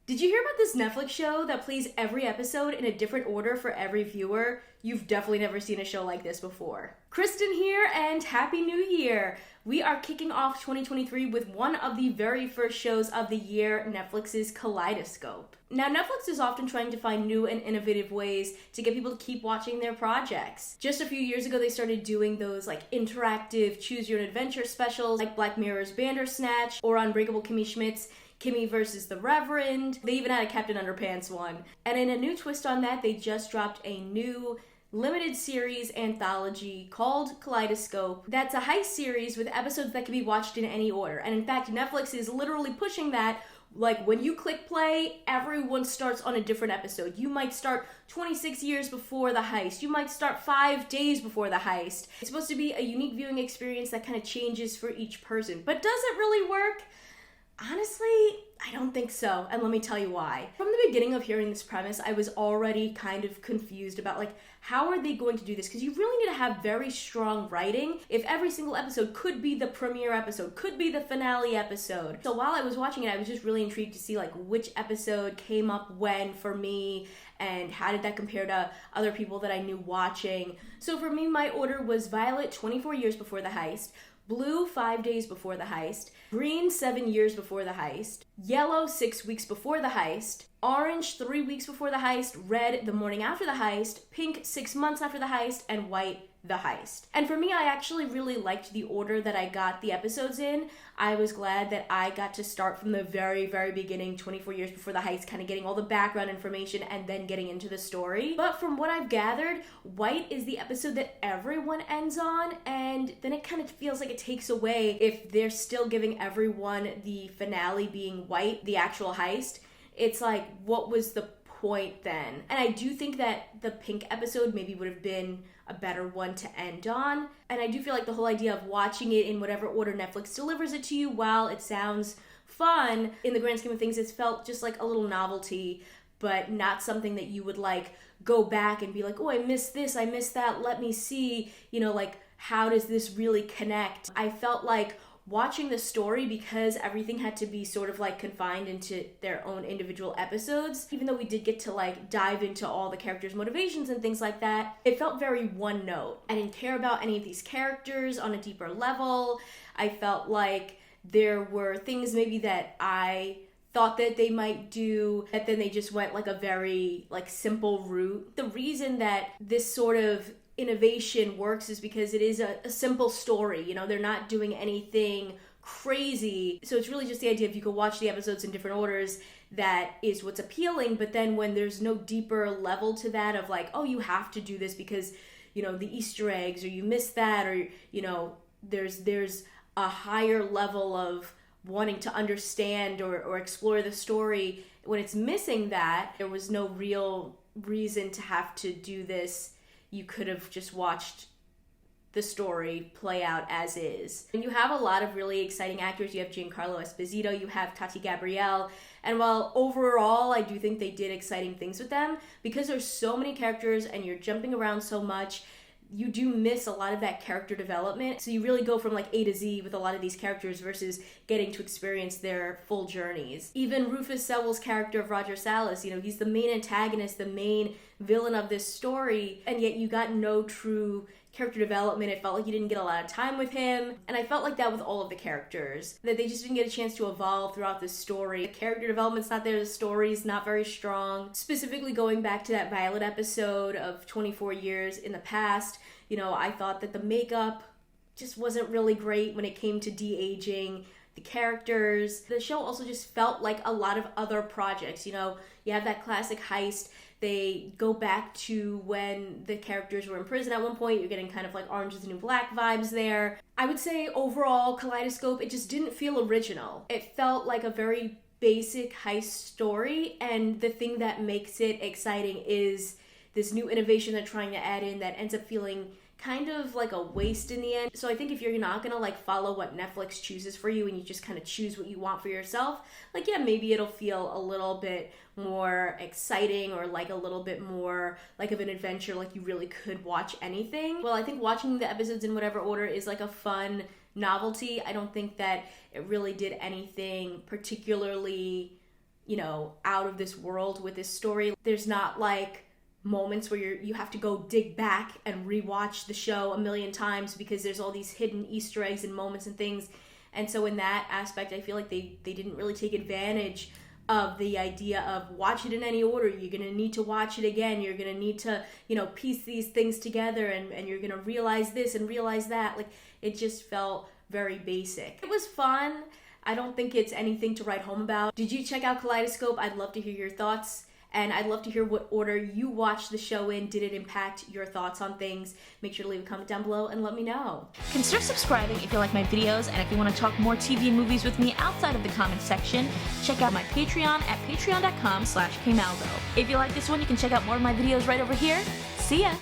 Did you hear about this Netflix show that plays every episode in a different order for every viewer? You've definitely never seen a show like this before. Kristen here, and Happy New Year! We are kicking off 2023 with one of the very first shows of the year, Netflix's Kaleidoscope. Now, Netflix is often trying to find new and innovative ways to get people to keep watching their projects. Just a few years ago, they started doing those interactive choose your own adventure specials like Black Mirror's Bandersnatch or Unbreakable Kimmy Schmidt's Kimmy versus the Reverend. They even had a Captain Underpants one. And in a new twist on that, they just dropped a new limited series anthology called Kaleidoscope. That's a heist series with episodes that can be watched in any order. And in fact, Netflix is literally pushing that. Like, when you click play, everyone starts on a different episode. You might start 26 years before the heist. You might start 5 days before the heist. It's supposed to be a unique viewing experience that kind of changes for each person. But does it really work? Honestly, I don't think so, and let me tell you why. From the beginning of hearing this premise, I was already kind of confused about how are they going to do this? Because you really need to have very strong writing if every single episode could be the premiere episode, could be the finale episode. So while I was watching it, I was just really intrigued to see which episode came up when for me, and how did that compare to other people that I knew watching. So for me, my order was Violet 24 years before the heist, Blue 5 days before the heist, Green 7 years before the heist, Yellow 6 weeks before the heist, Orange 3 weeks before the heist, Red the morning after the heist, Pink 6 months after the heist, and White the heist. And for me, I actually really liked the order that I got the episodes in. I was glad that I got to start from the very, very beginning, 24 years before the heist, kind of getting all the background information and then getting into the story. But from what I've gathered, White is the episode that everyone ends on, and then it kind of feels like it takes away if they're still giving everyone the finale being White, the actual heist. It's what was the point then? And I do think that the Pink episode maybe would have been a better one to end on. And I do feel like the whole idea of watching it in whatever order Netflix delivers it to you, while it sounds fun, in the grand scheme of things, it's felt just like a little novelty, but not something that you would go back and be like, oh, I missed this, I missed that, let me see, how does this really connect? I felt like watching the story, because everything had to be sort of confined into their own individual episodes, even though we did get to dive into all the characters' motivations and things like that, it felt very one note. I didn't care about any of these characters on a deeper level. I felt like there were things maybe that I thought that they might do, that then they just went a very simple route. The reason that this sort of innovation works is because it is a simple story. They're not doing anything crazy. So it's really just the idea if you could watch the episodes in different orders, that is what's appealing. But then when there's no deeper level to that of oh, you have to do this because, the Easter eggs, or you missed that, or, there's a higher level of wanting to understand or explore the story. When it's missing that, there was no real reason to have to do this. You could have just watched the story play out as is. And you have a lot of really exciting actors. You have Giancarlo Esposito, you have Tati Gabrielle, and while overall I do think they did exciting things with them, because there's so many characters and you're jumping around so much, you do miss a lot of that character development. So you really go from A to Z with a lot of these characters versus getting to experience their full journeys. Even Rufus Sewell's character of Roger Salas, he's the main antagonist, the main villain of this story, and yet you got no true character development. It felt like you didn't get a lot of time with him, and I felt like that with all of the characters, that they just didn't get a chance to evolve throughout the story. The character development's not there, the story's not very strong. Specifically going back to that Violet episode of 24 years in the past, I thought that the makeup just wasn't really great when it came to de-aging the characters. The show also just felt like a lot of other projects. You have that classic heist. They go back to when the characters were in prison at one point. You're getting kind of Orange is the New Black vibes there. I would say overall, Kaleidoscope, it just didn't feel original. It felt like a very basic heist story, and the thing that makes it exciting is this new innovation they're trying to add in that ends up feeling kind of like a waste in the end. So I think if you're not gonna follow what Netflix chooses for you and you just kind of choose what you want for yourself, maybe it'll feel a little bit more exciting, or a little bit more of an adventure, you really could watch anything. Well, I think watching the episodes in whatever order is a fun novelty. I don't think that it really did anything particularly you know, out of this world with this story. There's not like moments where you have to go dig back and rewatch the show a million times because there's all these hidden Easter eggs and moments and things. And so in that aspect, I feel like they didn't really take advantage of the idea of watch it in any order. You're going to need to watch it again. You're going to need to, you know, piece these things together, and you're going to realize this and realize that. Like, it just felt very basic. It was fun. I don't think it's anything to write home about. Did you check out Kaleidoscope? I'd love to hear your thoughts. And I'd love to hear what order you watched the show in. Did it impact your thoughts on things? Make sure to leave a comment down below and let me know. Consider subscribing if you like my videos, and if you want to talk more TV and movies with me outside of the comments section, check out my Patreon at patreon.com/kmaldo. If you like this one, you can check out more of my videos right over here. See ya!